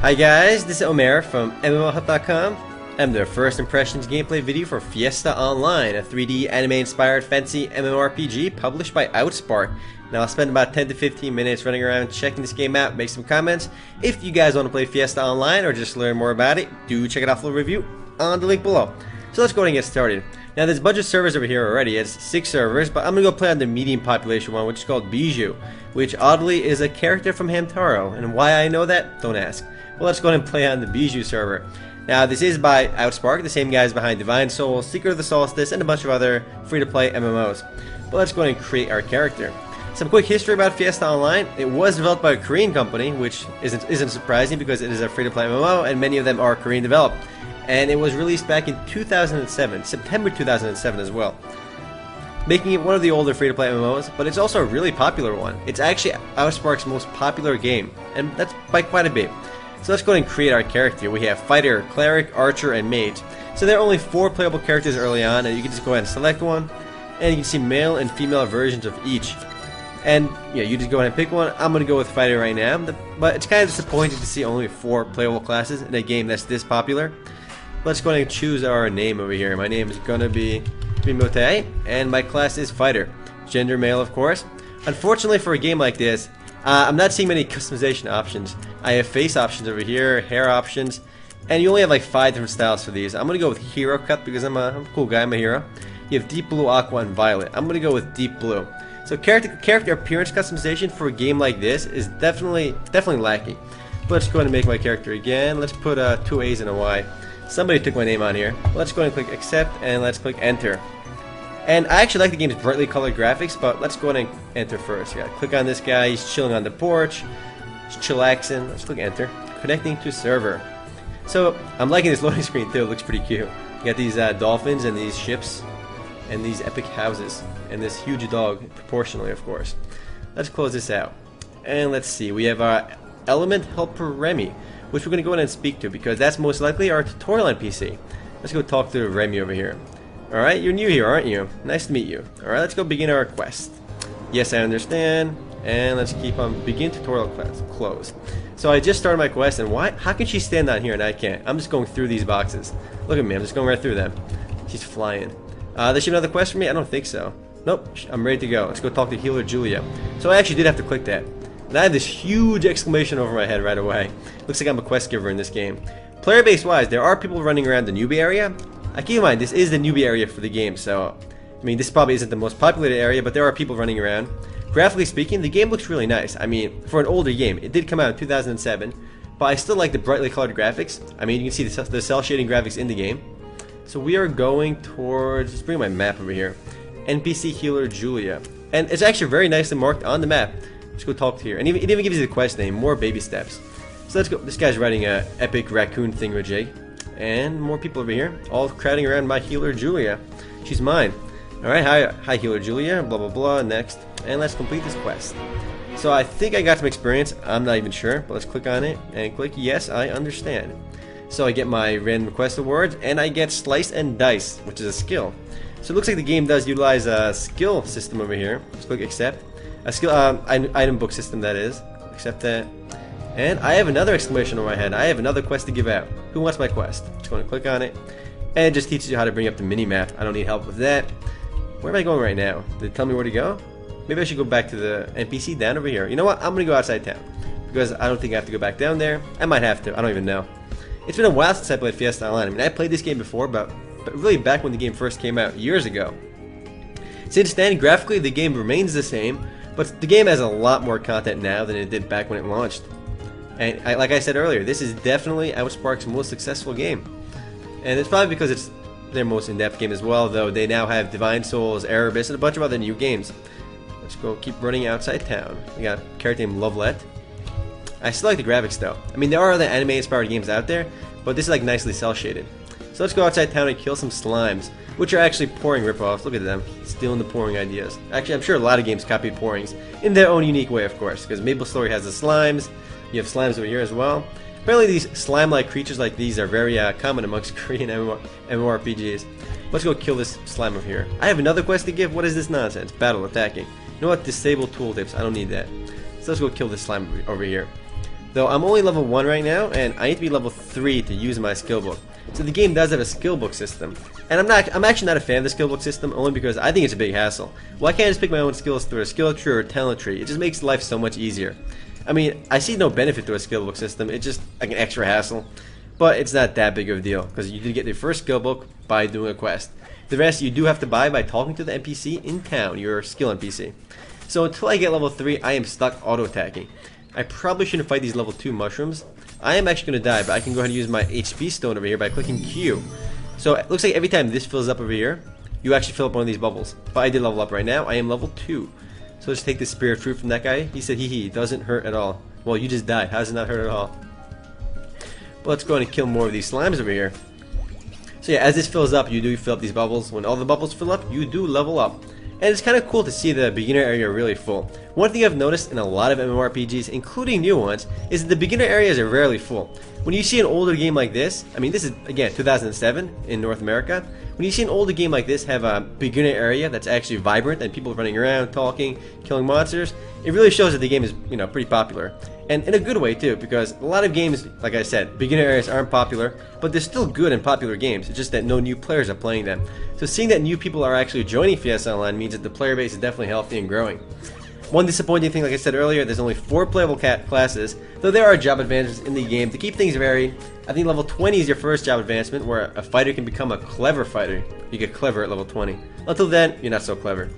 Hi guys, this is Omer from MMOHut.com. I'm the first impressions gameplay video for Fiesta Online, a 3D anime-inspired fantasy MMORPG published by Outspark. Now I'll spend about 10 to 15 minutes running around checking this game out, make some comments. If you guys want to play Fiesta Online or just learn more about it, do check it out for a review on the link below. So let's go ahead and get started. Now there's a bunch of servers over here already. It's 6 servers, but I'm going to go play on the medium population one, which is called Bijou, which oddly is a character from Hamtaro. And why I know that, don't ask. Well, let's go ahead and play on the Bijou server. Now this is by Outspark, the same guys behind Divine Souls, Secret of the Solstice, and a bunch of other free-to-play MMOs. But let's go ahead and create our character. Some quick history about Fiesta Online. It was developed by a Korean company, which isn't surprising because it is a free-to-play MMO, and many of them are Korean developed. And it was released back in 2007, September 2007 as well, making it one of the older free-to-play MMOs, but it's also a really popular one. It's actually Outspark's most popular game, and that's by quite a bit. So let's go ahead and create our character. We have Fighter, Cleric, Archer, and Mage. So there are only 4 playable characters early on, and you can just go ahead and select one, and you can see male and female versions of each. And yeah, you just go ahead and pick one. I'm going to go with Fighter right now, but it's kind of disappointing to see only 4 playable classes in a game that's this popular. Let's go ahead and choose our name over here. My name is going to be Mimote, and my class is Fighter. Gender male, of course. Unfortunately for a game like this, I'm not seeing many customization options. I have face options over here, hair options, and you only have like 5 different styles for these. I'm going to go with Hero Cut because I'm a cool guy, I'm a hero. You have Deep Blue, Aqua, and Violet. I'm going to go with Deep Blue. So character appearance customization for a game like this is definitely lacking. But let's go ahead and make my character again. Let's put 2 A's and a Y. Somebody took my name on here. Let's go ahead and click accept, and let's click enter. And I actually like the game's brightly colored graphics, but let's go ahead and enter first. Yeah, click on this guy. He's chilling on the porch. He's chillaxing. Let's click enter. Connecting to server. So I'm liking this loading screen too. It looks pretty cute. You got these dolphins and these ships and these epic houses and this huge dog, proportionally, of course. Let's close this out. And let's see. We have our element helper Remy, which we're going to go ahead and speak to because that's most likely our tutorial NPC. Let's go talk to Remy over here. Alright, you're new here, aren't you? Nice to meet you. Alright, let's go begin our quest. Yes, I understand. And let's keep on begin tutorial class closed. So I just started my quest, and why? How can she stand on here and I can't? I'm just going through these boxes. Look at me, I'm just going right through them. She's flying. Does she have another quest for me? I don't think so. Nope, I'm ready to go. Let's go talk to Healer Julia. So I actually did have to click that. And I have this huge exclamation over my head right away. Looks like I'm a quest giver in this game. Player base wise, there are people running around the newbie area. Keep in mind, this is the newbie area for the game, so I mean, this probably isn't the most populated area, but there are people running around. Graphically speaking, the game looks really nice. I mean, for an older game, it did come out in 2007, but I still like the brightly colored graphics. I mean, you can see the cell shading graphics in the game. So we are going towards, let's bring my map over here, NPC Healer Julia. And it's actually very nicely marked on the map. Let's go talk to her. And it even gives you the quest name, More Baby Steps. So let's go. This guy's riding a epic raccoon thingamajig. And more people over here, all crowding around my Healer Julia. She's mine. Alright, hi Healer Julia, blah blah blah, next. And let's complete this quest. So I think I got some experience, I'm not even sure, but let's click on it and click yes, I understand. So I get my random quest awards, and I get Slice and Dice, which is a skill. So it looks like the game does utilize a skill system over here. Let's click accept. A skill, item book system, that is. Accept that. And I have another exclamation on my head. I have another quest to give out. Who wants my quest? Just going to click on it. And it just teaches you how to bring up the mini-map. I don't need help with that. Where am I going right now? Did it tell me where to go? Maybe I should go back to the NPC down over here. You know what? I'm going to go outside town. Because I don't think I have to go back down there. I might have to. I don't even know. It's been a while since I played Fiesta Online. I mean, I played this game before, but really back when the game first came out, years ago. Since then, graphically, the game remains the same. But the game has a lot more content now than it did back when it launched. And like I said earlier, this is definitely Outspark's most successful game. And it's probably because it's their most in-depth game as well, though they now have Divine Souls, Erebus, and a bunch of other new games. Let's go keep running outside town. We got a character named Lovelet. I still like the graphics though. I mean, there are other anime-inspired games out there, but this is like nicely cel-shaded. So let's go outside town and kill some slimes, which are actually pouring ripoffs. Look at them, stealing the pouring ideas. Actually, I'm sure a lot of games copied pourings in their own unique way, of course, because Maple Story has the slimes. You have slimes over here as well. Apparently these slime-like creatures like these are very common amongst Korean MMORPGs. Let's go kill this slime over here. I have another quest to give. What is this nonsense? Battle attacking. You know what? Disable tooltips. I don't need that. So let's go kill this slime over here. Though I'm only level 1 right now, and I need to be level 3 to use my skill book. So the game does have a skill book system. And I'm actually not a fan of the skill book system, only because I think it's a big hassle. Well, I can't just pick my own skills through a skill tree or a talent tree. It just makes life so much easier. I mean, I see no benefit to a skill book system. It's just like an extra hassle. But it's not that big of a deal, because you do get the first skill book by doing a quest. The rest you do have to buy by talking to the NPC in town, your skill NPC. So until I get level 3, I am stuck auto-attacking. I probably shouldn't fight these level 2 mushrooms. I am actually going to die, but I can go ahead and use my HP stone over here by clicking Q. So it looks like every time this fills up over here, you actually fill up one of these bubbles. But I did level up right now. I am level 2. So let's take the spirit fruit from that guy. He said, hee, it doesn't hurt at all. Well, you just died. How does it not hurt at all? But let's go ahead and kill more of these slimes over here. So yeah, as this fills up, you do fill up these bubbles. When all the bubbles fill up, you do level up. And it's kind of cool to see the beginner area really full. One thing I've noticed in a lot of MMORPGs, including new ones, is that the beginner areas are rarely full. When you see an older game like this, I mean this is, again, 2007 in North America, when you see an older game like this have a beginner area that's actually vibrant and people running around, talking, killing monsters, it really shows that the game is, pretty popular. And in a good way too, because a lot of games, like I said, beginner areas aren't popular, but they're still good and popular games. It's just that no new players are playing them. So seeing that new people are actually joining Fiesta Online means that the player base is definitely healthy and growing. One disappointing thing, like I said earlier, there's only 4 playable classes, though there are job advancements in the game to keep things varied. I think level 20 is your first job advancement, where a fighter can become a clever fighter. You get clever at level 20. Until then, you're not so clever.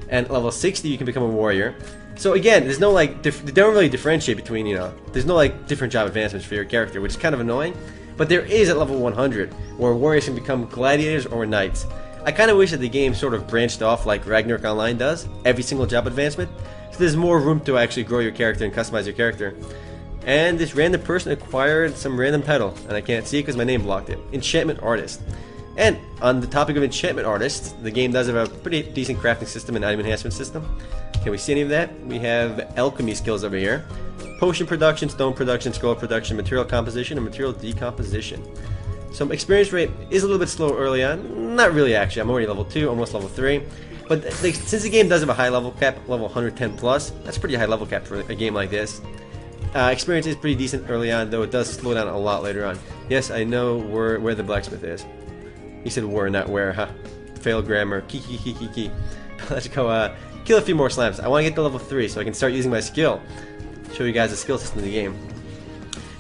And level 60, you can become a warrior. So again, there's no they don't really differentiate between, there's no different job advancements for your character, which is kind of annoying. But there is at level 100, where warriors can become gladiators or knights. I kind of wish that the game sort of branched off like Ragnarok Online does, every single job advancement, so there's more room to actually grow your character and customize your character. And this random person acquired some random title, and I can't see it because my name blocked it. Enchantment Artist. And on the topic of enchantment artists, the game does have a pretty decent crafting system and item enhancement system. Can we see any of that? We have alchemy skills over here. Potion production, stone production, scroll production, material composition, and material decomposition. So experience rate is a little bit slow early on. Not really actually, I'm already level 2, almost level 3. But since the game does have a high level cap, level 110 plus, that's a pretty high level cap for a game like this. Experience is pretty decent early on, though it does slow down a lot later on. Yes, I know where the blacksmith is. He said where, not where, huh? Failed grammar. Kiki. Let's go kill a few more slimes. I want to get to level 3 so I can start using my skill. Show you guys the skill system of the game.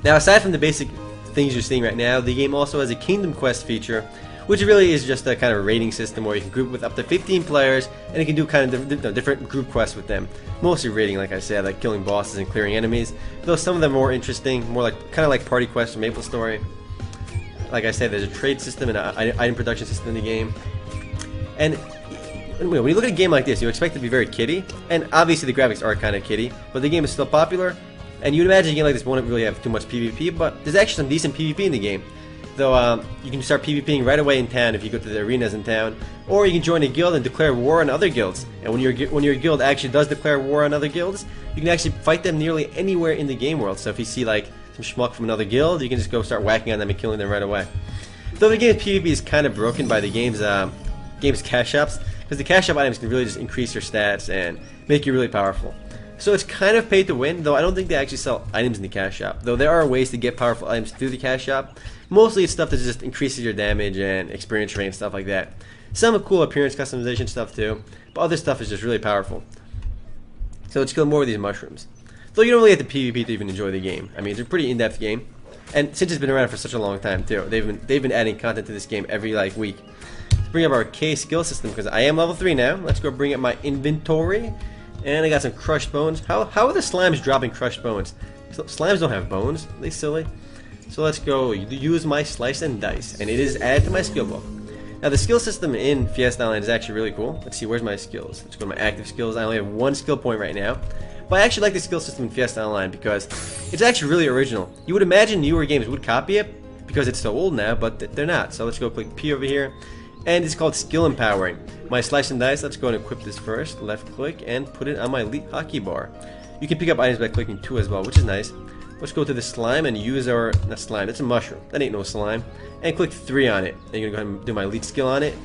Now, aside from the basic things you're seeing right now, the game also has a Kingdom Quest feature, which really is just a kind of rating system where you can group with up to 15 players, and you can do kind of different group quests with them. Mostly rating, like I said, like killing bosses and clearing enemies. Though some of them are more interesting, more kind of like party quests from MapleStory. Like I said, there's a trade system and an item production system in the game. And when you look at a game like this, you expect it to be very kiddie, and obviously the graphics are kind of kiddie, but the game is still popular. And you'd imagine a game like this won't really have too much PvP, but there's actually some decent PvP in the game. Though you can start PvPing right away in town if you go to the arenas in town, or you can join a guild and declare war on other guilds. And when your guild actually does declare war on other guilds, you can actually fight them nearly anywhere in the game world. So if you see like some schmuck from another guild, you can just go start whacking on them and killing them right away. Though the game's PvP is kind of broken by the game's cash shops, because the cash shop items can really just increase your stats and make you really powerful. So it's kind of pay to win, though I don't think they actually sell items in the cash shop. Though there are ways to get powerful items through the cash shop. Mostly it's stuff that just increases your damage and experience rate and stuff like that. Some cool appearance customization stuff too, but other stuff is just really powerful. So let's kill more of these mushrooms. Though you don't really have to PvP to even enjoy the game. I mean, it's a pretty in-depth game, and since it's been around for such a long time too, they've been adding content to this game every week. Let's bring up our K skill system because I am level 3 now. Let's go bring up my inventory, and I got some crushed bones. How are the slimes dropping crushed bones? Slimes don't have bones. Are they silly? So let's go use my slice and dice, and it is added to my skill book. Now the skill system in Fiesta Online is actually really cool. Let's see, where's my skills? Let's go to my active skills. I only have 1 skill point right now. But I actually like the skill system in Fiesta Online because it's actually really original. You would imagine newer games would copy it because it's so old now, but they're not. So let's go click P over here. And it's called Skill Empowering. My slice and dice, let's go and equip this first. Left click and put it on my elite hotkey bar. You can pick up items by clicking 2 as well, which is nice. Let's go to the slime and use our, not slime, it's a mushroom. That ain't no slime. And click 3 on it. And you're gonna go ahead and do my elite skill on it.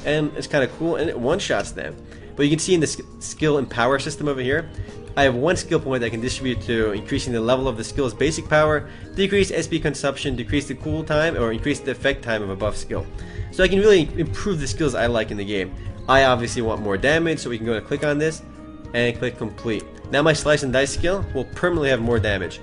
And it's kind of cool, and it one-shots them. But But you can see in the skill and power system over here, I have one skill point that can distribute to increasing the level of the skill's basic power, decrease SP consumption, decrease the cool time, or increase the effect time of a buff skill. So I can really improve the skills I like in the game. I obviously want more damage, so we can go and click on this and click complete. Now my slice and dice skill will permanently have more damage.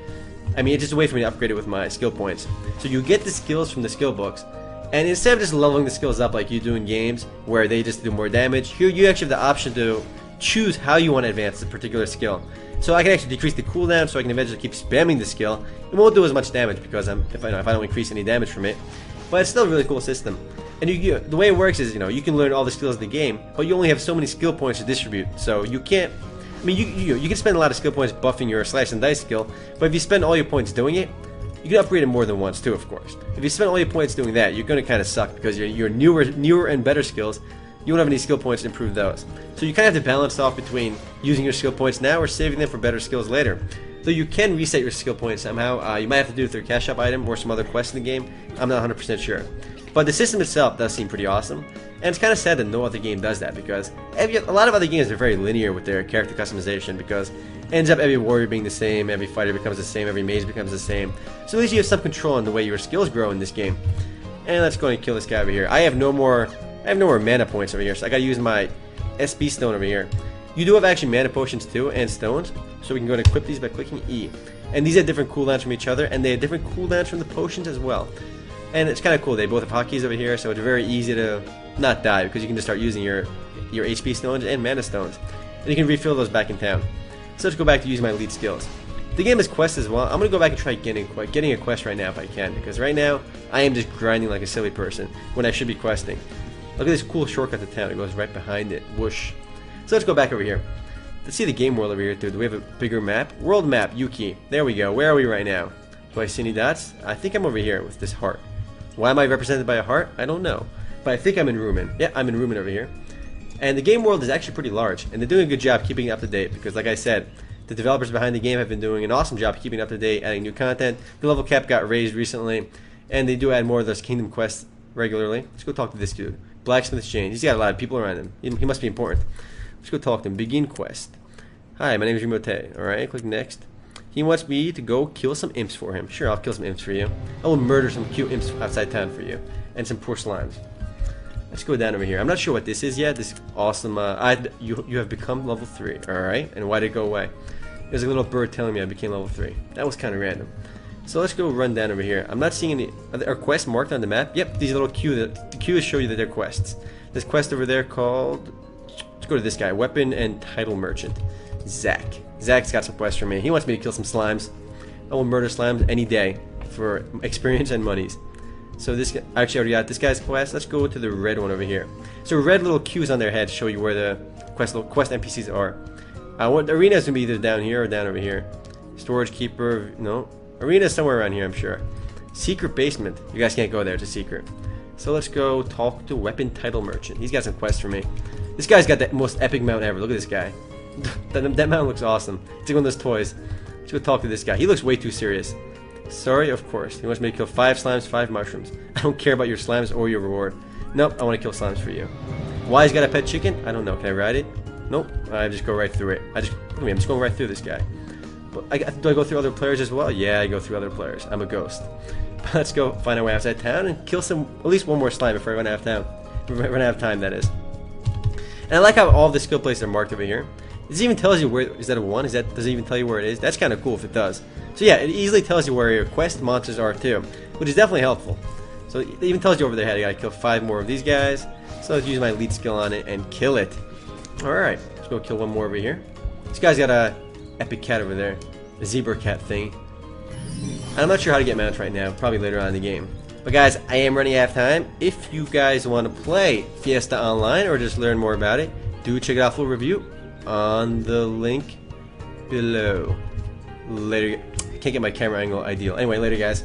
I mean, it's just a way for me to upgrade it with my skill points. So you get the skills from the skill books, and instead of just leveling the skills up like you do in games where they just do more damage, here you actually have the option to choose how you want to advance the particular skill. So I can actually decrease the cooldown so I can eventually keep spamming the skill. It won't do as much damage because if I don't increase any damage from it. But it's still a really cool system. And the way it works is, you can learn all the skills of the game, but you only have so many skill points to distribute. So you can't, I mean, you can spend a lot of skill points buffing your slash and dice skill, but if you spend all your points doing it, you can upgrade it more than once too, of course. If you spend all your points doing that, you're going to kind of suck because your newer and better skills, you won't have any skill points to improve those. So you kind of have to balance off between using your skill points now or saving them for better skills later. So you can reset your skill points somehow. You might have to do it through a cash shop item or some other quest in the game. I'm not 100% sure. But the system itself does seem pretty awesome. And it's kind of sad that no other game does that because a lot of other games are very linear with their character customization because it ends up every warrior being the same, every fighter becomes the same, every mage becomes the same. So at least you have some control on the way your skills grow in this game. And let's go and kill this guy over here. I have no more mana points over here, so I gotta use my SB stone over here. You do have actually mana potions too, and stones, so we can go and equip these by clicking E. And these have different cooldowns from each other, and they have different cooldowns from the potions as well. And it's kind of cool, they both have hotkeys over here, so it's very easy to not die, because you can just start using your HP stones and mana stones. And you can refill those back in town. So let's go back to using my lead skills. The game has quests as well. I'm going to go back and try getting a quest right now if I can, because right now, I am just grinding like a silly person, when I should be questing. Look at this cool shortcut to town, it goes right behind it, whoosh. So let's go back over here. Let's see the game world over here too. Do we have a bigger map? World map, Yuki. There we go. Where are we right now? Do I see any dots? I think I'm over here with this heart. Why am I represented by a heart? I don't know. But I think I'm in Rumen. Yeah, I'm in Rumen over here. And the game world is actually pretty large. And they're doing a good job keeping it up to date. Because like I said, the developers behind the game have been doing an awesome job keeping it up to date, adding new content. The level cap got raised recently. And they do add more of those kingdom quests regularly. Let's go talk to this dude. Blacksmith Exchange. He's got a lot of people around him. He must be important. Let's go talk to him. Begin quest. Hi, my name is Rimote. Alright, click next. He wants me to go kill some imps for him. Sure, I'll kill some imps for you. I will murder some cute imps outside town for you. And some poor slimes. Let's go down over here. I'm not sure what this is yet. This awesome, you have become level 3. Alright, and why did it go away? There's a little bird telling me I became level 3. That was kind of random. So let's go run down over here. I'm not seeing any. Are quests marked on the map? Yep, these little cues show you that they're quests. This quest over there called. Let's go to this guy, Weapon and Title Merchant, Zach. Zach's got some quests for me. He wants me to kill some slimes. I will murder slimes any day for experience and monies. So this guy, I actually already got this guy's quest. Let's go to the red one over here. So red little cues on their head show you where the quest NPCs are. The arena is gonna be either down here or down over here. Storage keeper, no. Arena is somewhere around here, I'm sure. Secret basement. You guys can't go there, it's a secret. So let's go talk to Weapon Title Merchant. He's got some quests for me. This guy's got the most epic mount ever. Look at this guy. that mount looks awesome. It's like one of those toys. Let's go talk to this guy. He looks way too serious. Sorry, of course. He wants me to kill 5 slimes, 5 mushrooms. I don't care about your slimes or your reward. Nope, I want to kill slimes for you. Why he's got a pet chicken? I don't know. Can I ride it? Nope. I just go right through it. I'm just going right through this guy. But do I go through other players as well? Yeah, I go through other players. I'm a ghost. But let's go find our way outside town and kill at least one more slime before I run out of town. Run out of time, that is. And I like how all the skill places are marked over here. It even tells you where. Is that a 1? Does it even tell you where it is? That's kind of cool if it does. So yeah, it easily tells you where your quest monsters are too, which is definitely helpful. So it even tells you over there, hey, I gotta kill 5 more of these guys. So let's use my lead skill on it and kill it. Alright, let's go kill one more over here. This guy's got a epic cat over there. A zebra cat thing. I'm not sure how to get mounts right now. Probably later on in the game. But guys, I am running out of time. If you guys want to play Fiesta Online or just learn more about it, do check out full review on the link below. Later. I can't get my camera angle ideal. Anyway, later guys.